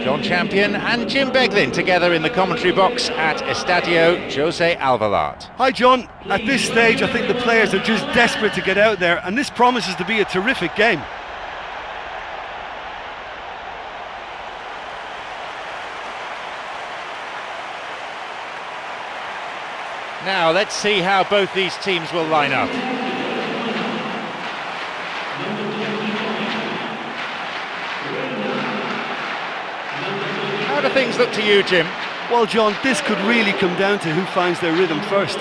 John Champion and Jim Beglin together in the commentary box at Estadio José Alvalade. Hi John, at this stage I think the players are just desperate to get out there, and this promises to be a terrific game. Now let's see how both these teams will line up. How do things look to you, Jim? Well John, this could really come down to who finds their rhythm first.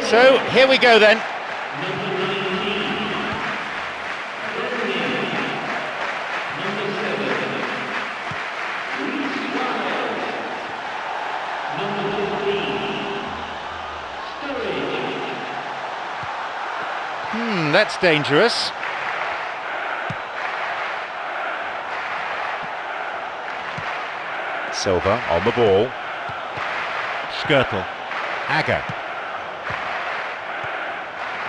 So, here we go then. That's dangerous. Silva on the ball. Skirtle. Agger.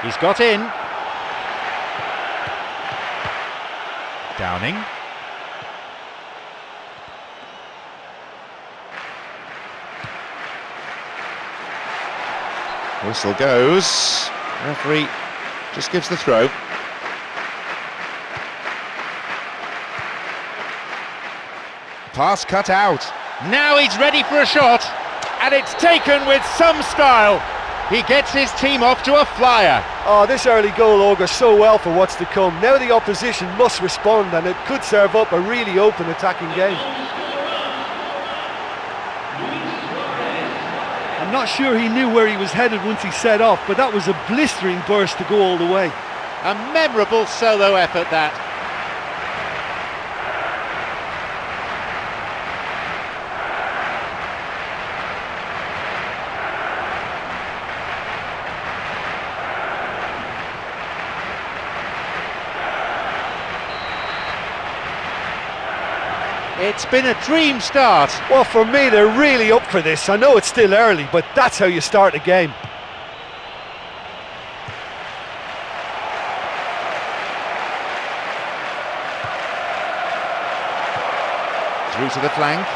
He's got in. Downing. Whistle goes. Referee just gives the throw. Pass cut out. Now he's ready for a shot, and it's taken with some style. He gets his team off to a flyer. Oh, this early goal augurs so well for what's to come. Now the opposition must respond, and it could serve up a really open attacking game. I'm not sure he knew where he was headed once he set off, but that was a blistering burst to go all the way. A memorable solo effort, that. It's been a dream start. Well, for me, they're really up for this. I know it's still early, but that's how you start a game. Through to the flank.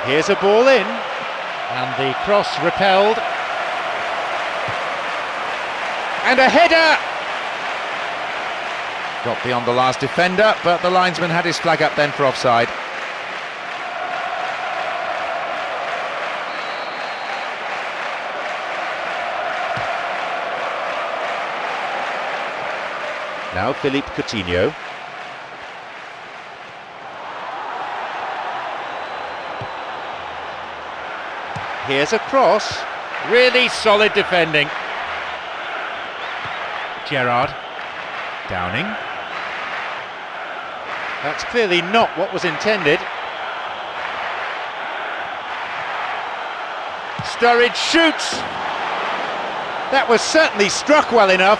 Here's a ball in, and the cross repelled. And a header! Got beyond the last defender, but the linesman had his flag up then for offside. Now Philippe Coutinho. Here's a cross. Really solid defending. Gerrard. Downing. That's clearly not what was intended. Sturridge shoots. That was certainly struck well enough.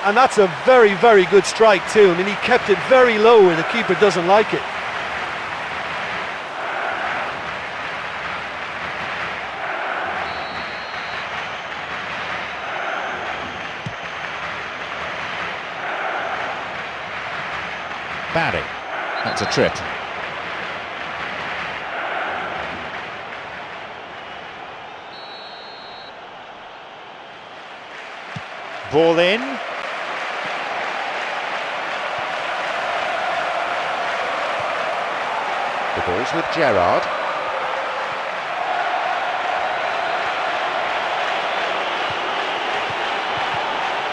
And that's a very, very good strike too. I mean, he kept it very low where the keeper doesn't like it. Barry. That's a trip. Ball in. The ball's with Gerrard.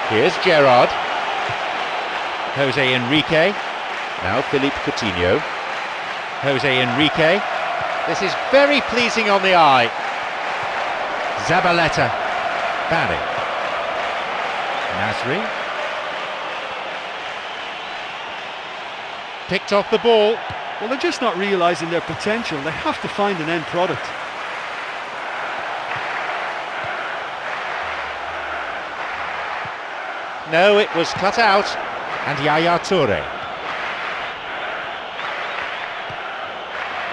Here's Gerrard. Jose Enrique. Now Philippe Coutinho. Jose Enrique. This is very pleasing on the eye. Zabaleta. Barry. Nasri. Picked off the ball. Well, they're just not realising their potential. They have to find an end product. No, it was cut out. And Yaya Toure.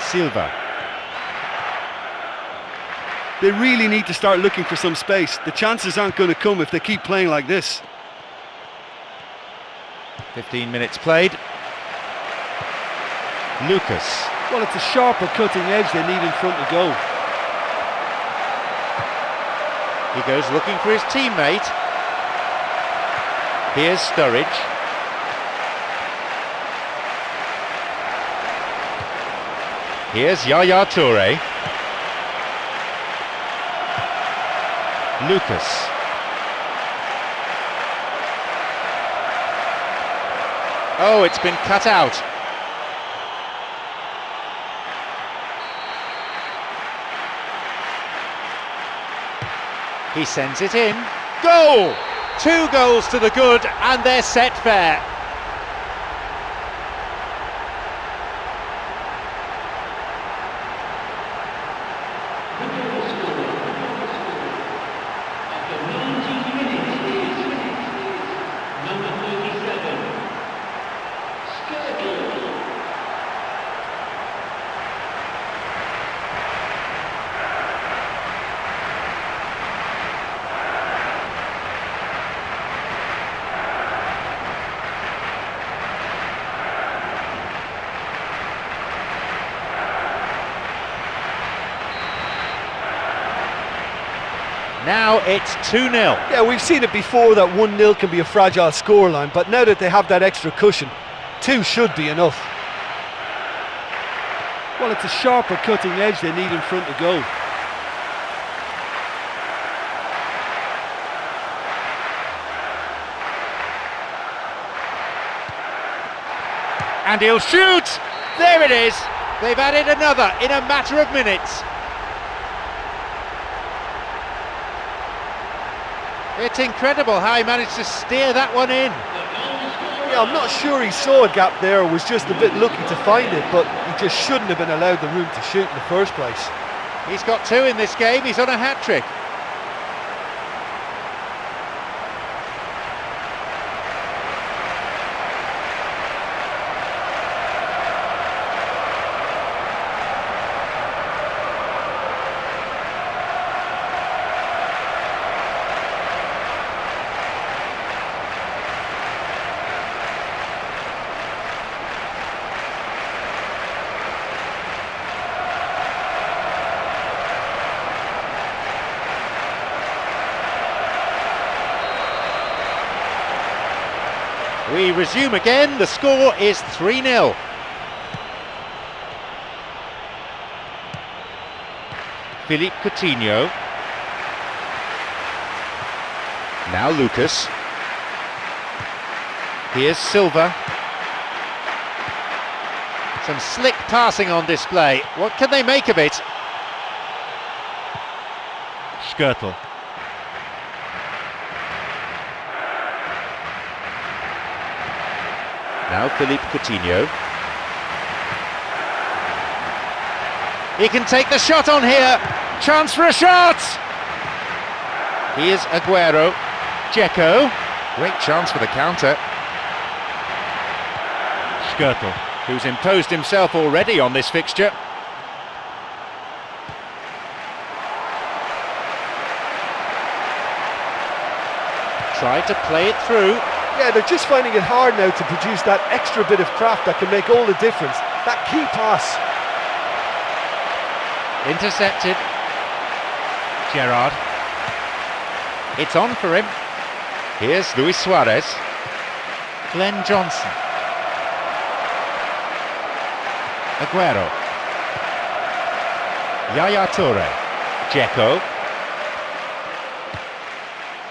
Silva. They really need to start looking for some space. The chances aren't going to come if they keep playing like this. 15 minutes played. Lucas. Well, it's a sharper cutting edge they need in front of goal. He goes looking for his teammate. Here's Sturridge. Here's Yaya Toure. Lucas. Oh, it's been cut out. He sends it in. Goal! 2 goals to the good, and they're set fair. Now it's 2-0. Yeah, we've seen it before that 1-0 can be a fragile scoreline, but now that they have that extra cushion, 2 should be enough. Well, it's a sharper cutting edge they need in front of goal. And he'll shoot! There it is! They've added another in a matter of minutes. It's incredible how he managed to steer that one in. Yeah, I'm not sure he saw a gap there or was just a bit lucky to find it, but he just shouldn't have been allowed the room to shoot in the first place. He's got 2 in this game, he's on a hat-trick. We resume again, the score is 3-0. Philippe Coutinho. Now Lucas. Here's Silva. Some slick passing on display. What can they make of it? Skrtel. Now Philippe Coutinho. He can take the shot on here. Chance for a shot! Here's Aguero. Dzeko. Great chance for the counter. Skrtel, who's imposed himself already on this fixture. Tried to play it through. Yeah, they're just finding it hard now to produce that extra bit of craft that can make all the difference. That key pass. Intercepted. Gerrard. It's on for him. Here's Luis Suarez. Glenn Johnson. Aguero. Yaya Toure. Dzeko.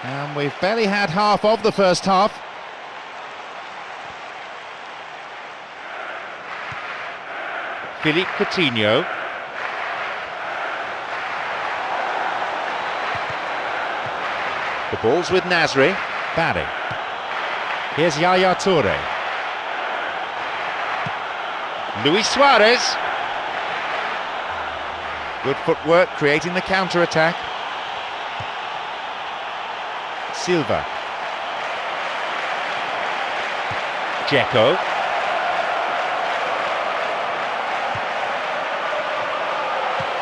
And we've barely had half of the first half. Philippe Coutinho. The ball's with Nasri. Barry. Here's Yaya Toure. Luis Suarez. Good footwork, creating the counter-attack. Silva. Dzeko.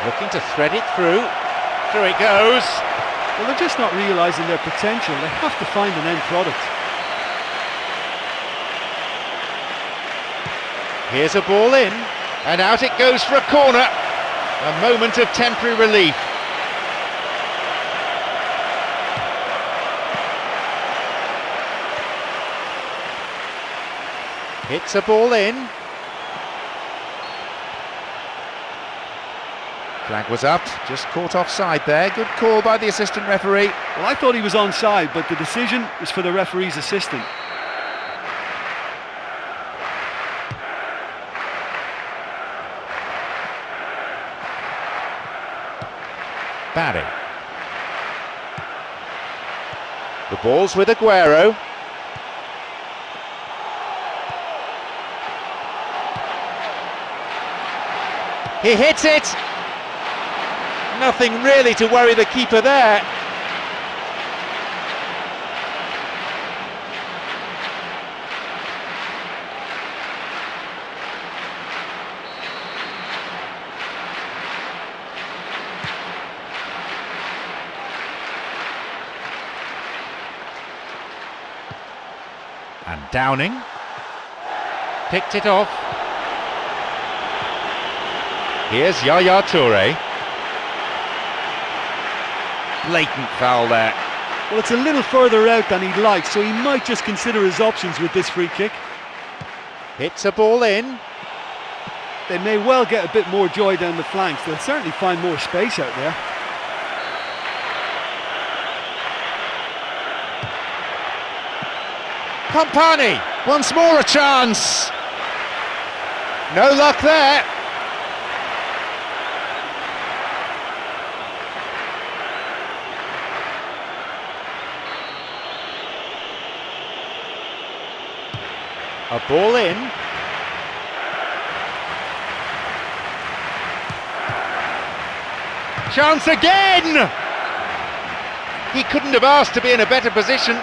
Looking to thread it through. Through it goes. Well, they're just not realising their potential. They have to find an end product. Here's a ball in, and out it goes for a corner. A moment of temporary relief. Hits a ball in. Flag was up, just caught offside there. Good call by the assistant referee. Well, I thought he was onside, but the decision is for the referee's assistant. Barry. The ball's with Aguero. He hits it. Nothing really to worry the keeper there. And Downing picked it off. Here's Yaya Toure. Blatant foul there. Well, it's a little further out than he'd like, so he might just consider his options with this free kick. Hits a ball in. They may well get a bit more joy down the flanks. They'll certainly find more space out there. Company, once more a chance. No luck there. A ball in. Chance again! He couldn't have asked to be in a better position.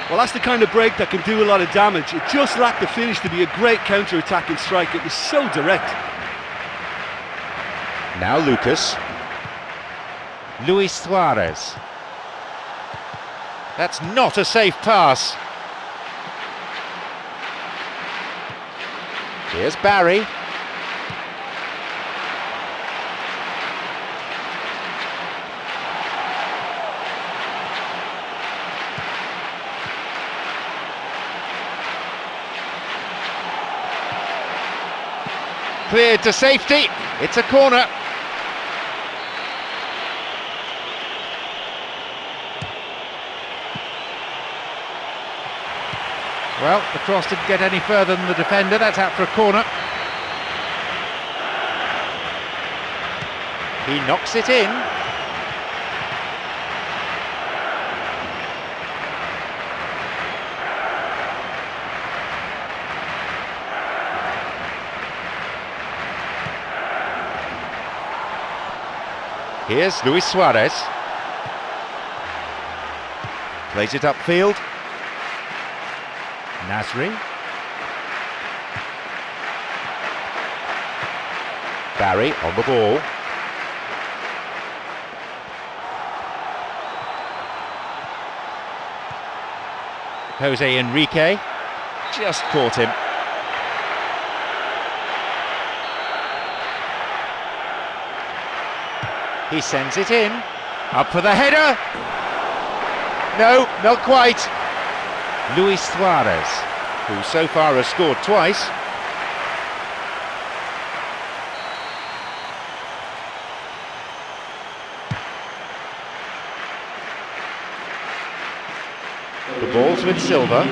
Well, that's the kind of break that can do a lot of damage. It just lacked the finish to be a great counter-attacking strike. It was so direct. Now Lucas. Luis Suarez. That's not a safe pass. Here's Barry. Cleared to safety. It's a corner. Well, the cross didn't get any further than the defender. That's out for a corner. He knocks it in. Here's Luis Suarez. Plays it upfield. Nasri. Barry on the ball. Jose Enrique just caught him. He sends it in. Up for the header. No, not quite. Luis Suarez, who so far has scored twice. The ball's with Silva.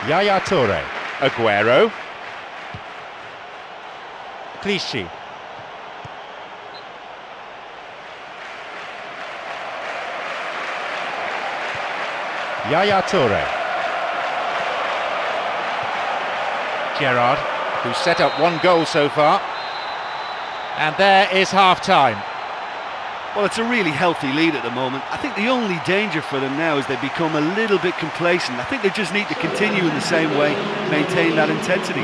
Yaya Toure. Aguero. Clichy. Yaya Toure. Gerrard, who's set up one goal so far. And there is half-time. Well, it's a really healthy lead at the moment. I think the only danger for them now is they become a little bit complacent. I think they just need to continue in the same way, maintain that intensity.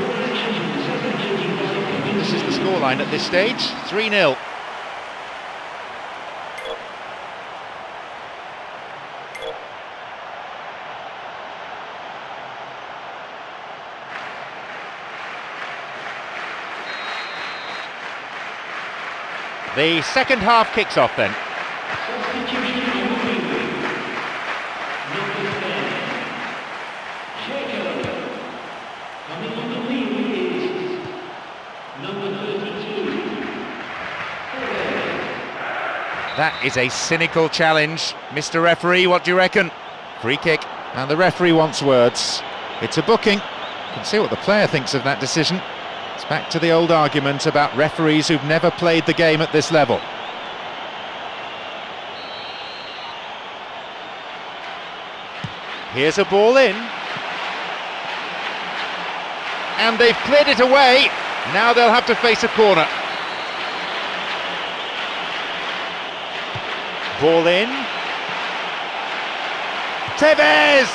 This is the scoreline at this stage, 3-0. The second half kicks off then. That is a cynical challenge. Mr. Referee, what do you reckon? Free kick, and the referee wants words. It's a booking. You can see what the player thinks of that decision. It's back to the old argument about referees who've never played the game at this level. Here's a ball in. And they've cleared it away. Now they'll have to face a corner. Ball in. Tevez!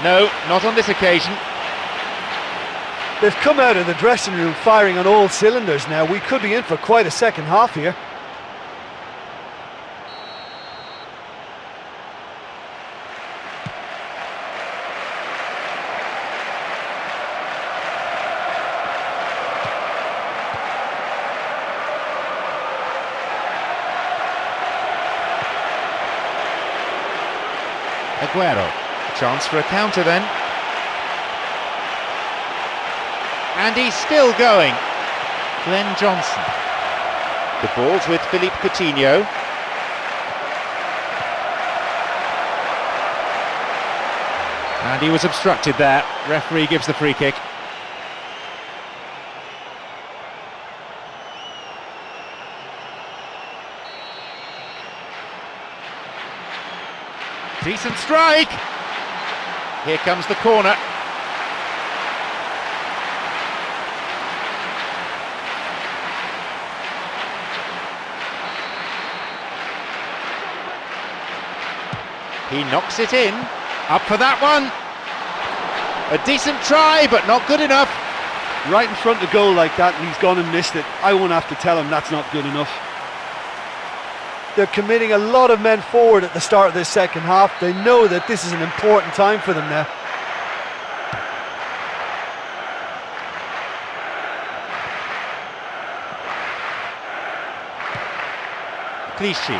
No, not on this occasion. They've come out of the dressing room firing on all cylinders now. We could be in for quite a second half here. Aguero, chance for a counter then. And he's still going. Glenn Johnson. The ball's with Philippe Coutinho. And he was obstructed there. Referee gives the free kick. Decent strike. Here comes the corner. He knocks it in. Up for that one. A decent try, but not good enough. Right in front of goal like that, and he's gone and missed it. I won't have to tell him that's not good enough. They're committing a lot of men forward at the start of this second half. They know that this is an important time for them now. Clichy.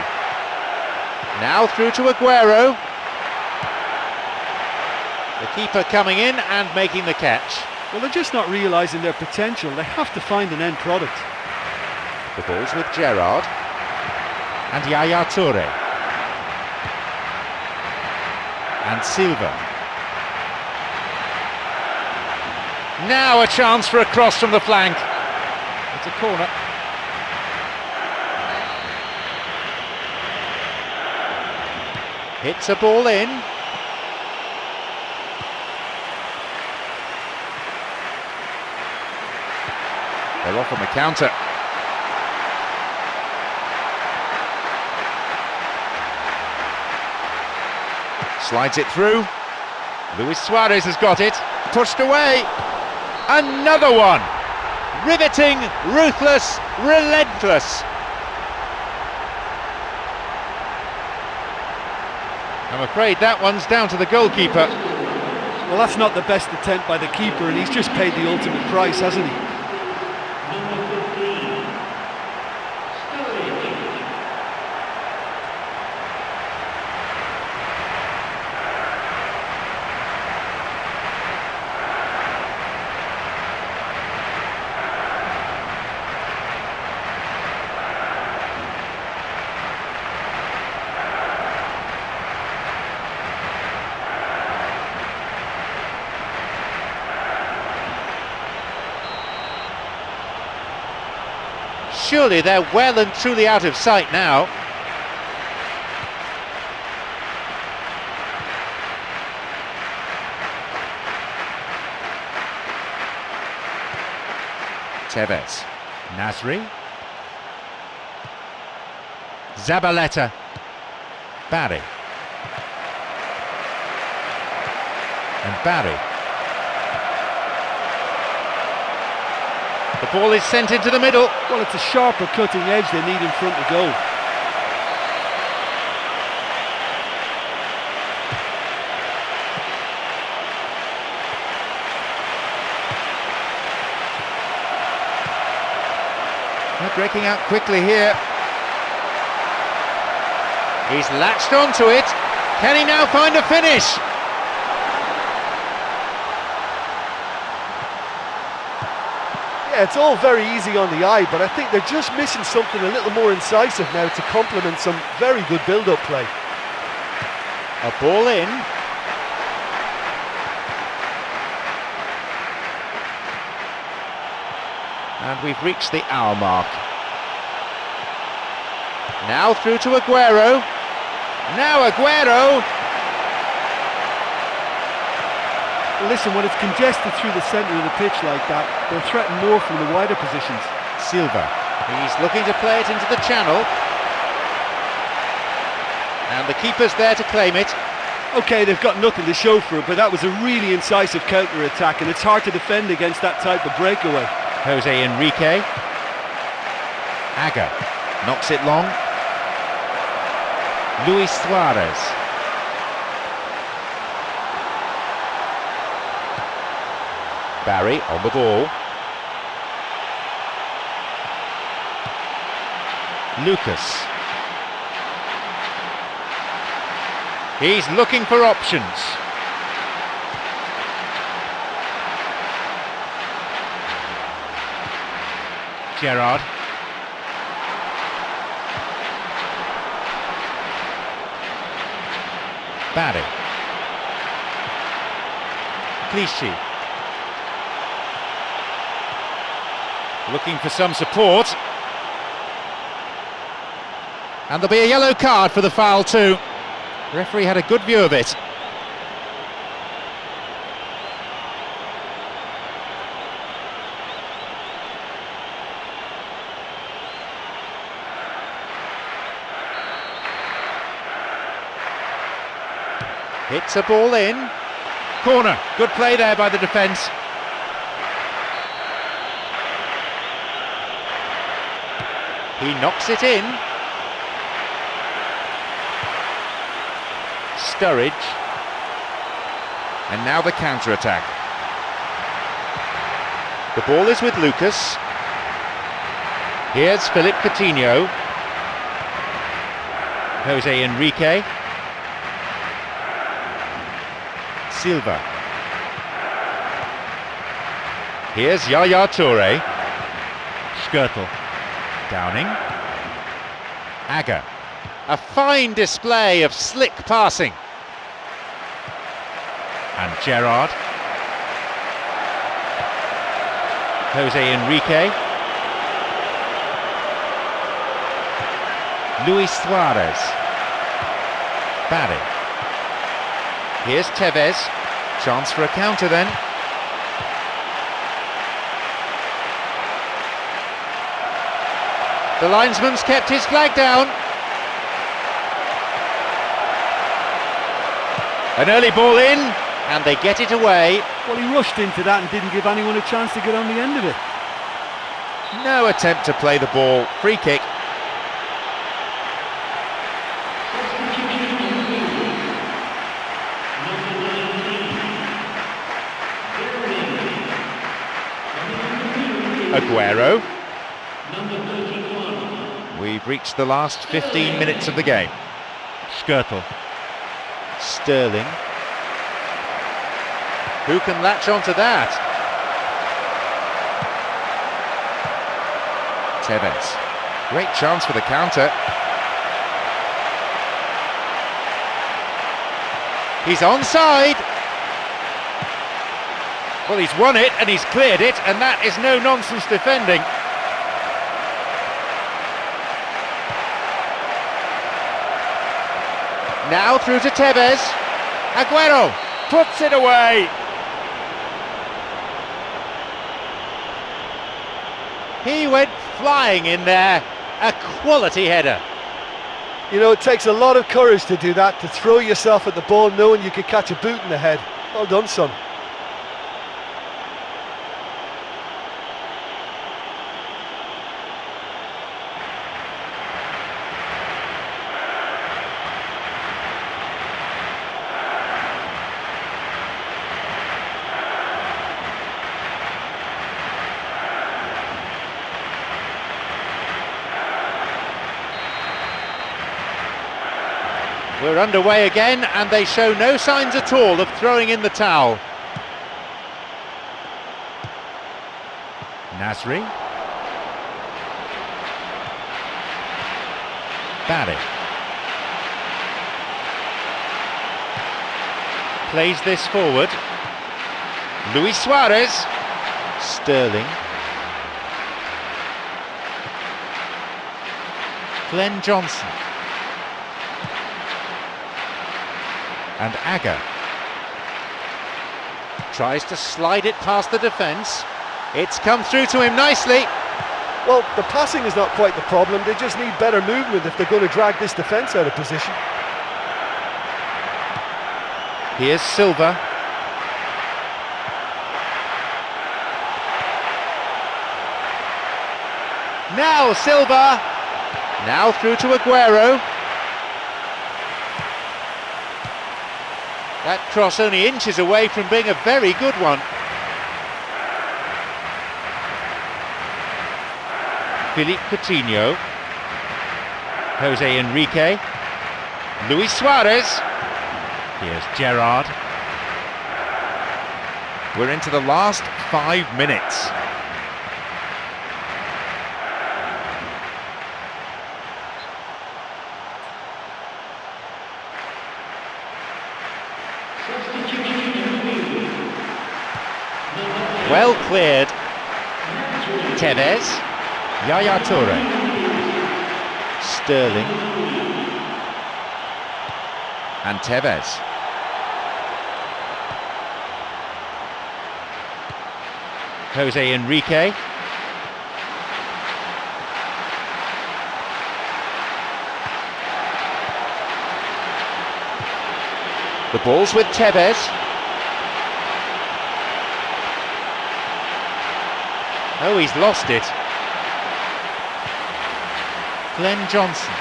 Now through to Aguero. The keeper coming in and making the catch. Well, they're just not realising their potential. They have to find an end product. The ball's with Gerrard. And Yaya Toure. And Silva. Now a chance for a cross from the flank. It's a corner. Hits a ball in. They're off on the counter. Slides it through. Luis Suarez has got it. Pushed away. Another one. Riveting, ruthless, relentless. I'm afraid that one's down to the goalkeeper. Well, that's not the best attempt by the keeper, and he's just paid the ultimate price, hasn't he? Surely they're well and truly out of sight now. Tevez. Nasri. Zabaleta. Barry. And Barry. The ball is sent into the middle. Well, it's a sharper cutting edge they need in front of goal. They're breaking out quickly here. He's latched onto it. Can he now find a finish? Yeah, it's all very easy on the eye, but I think they're just missing something a little more incisive now to complement some very good build-up play. A ball in. And we've reached the hour mark. Now through to Aguero. Now Aguero. Listen, when it's congested through the centre of the pitch like that, they'll threaten more from the wider positions. Silva. He's looking to play it into the channel. And the keeper's there to claim it. OK, they've got nothing to show for it, but that was a really incisive counter-attack, and it's hard to defend against that type of breakaway. Jose Enrique. Aga knocks it long. Luis Suarez. Barry on the ball. Lucas. He's looking for options. Gerrard. Barry. Clichy. Looking for some support. And there'll be a yellow card for the foul too. The referee had a good view of it. Hits a ball in. Corner. Good play there by the defence. He knocks it in. Sturridge. And now the counter-attack. The ball is with Lucas. Here's Philippe Coutinho. Jose Enrique. Silva. Here's Yaya Toure. Skirtle. Downing. Aga. A fine display of slick passing. And Gerrard. Jose Enrique. Luis Suarez. Barry. Here's Tevez. Chance for a counter then. The linesman's kept his flag down. An early ball in, and they get it away. Well, he rushed into that and didn't give anyone a chance to get on the end of it. No attempt to play the ball. Free kick. Aguero. We've reached the last 15 minutes of the game. Skirtle. Sterling. Who can latch onto that? Tevez. Great chance for the counter. He's onside. Well, he's won it and he's cleared it, and that is no nonsense defending. Now through to Tevez. Aguero puts it away. He went flying in there. A quality header. You know, it takes a lot of courage to do that, to throw yourself at the ball knowing you could catch a boot in the head. Well done, son. We're underway again, and they show no signs at all of throwing in the towel. Nasri. Barry. Plays this forward. Luis Suarez. Sterling. Glenn Johnson. And Agger tries to slide it past the defence. It's come through to him nicely. Well, the passing is not quite the problem. They just need better movement if they're going to drag this defence out of position. Here's Silva. Now Silva. Now through to Aguero. That cross only inches away from being a very good one. Philippe Coutinho. Jose Enrique. Luis Suarez. Here's Gerrard. We're into the last 5 minutes. Well cleared. Tevez. Yaya Toure. Sterling. And Tevez. Jose Enrique. The ball's with Tevez. Oh, he's lost it. Glenn Johnson.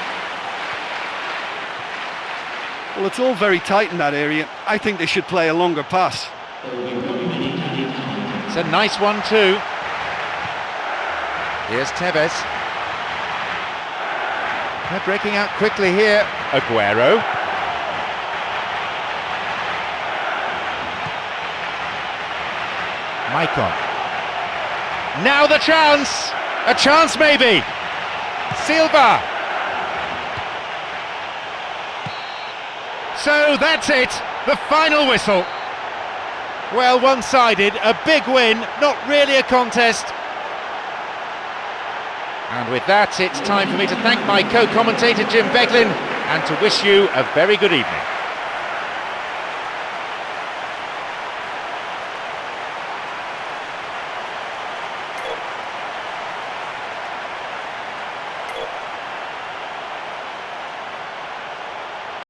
Well, it's all very tight in that area. I think they should play a longer pass. It's a nice one too. Here's Tevez. They're breaking out quickly here. Aguero. Maicon. Now the chance! A chance maybe! Silva! So that's it, the final whistle. Well, one-sided, a big win, not really a contest. And with that, it's time for me to thank my co-commentator Jim Beglin and to wish you a very good evening.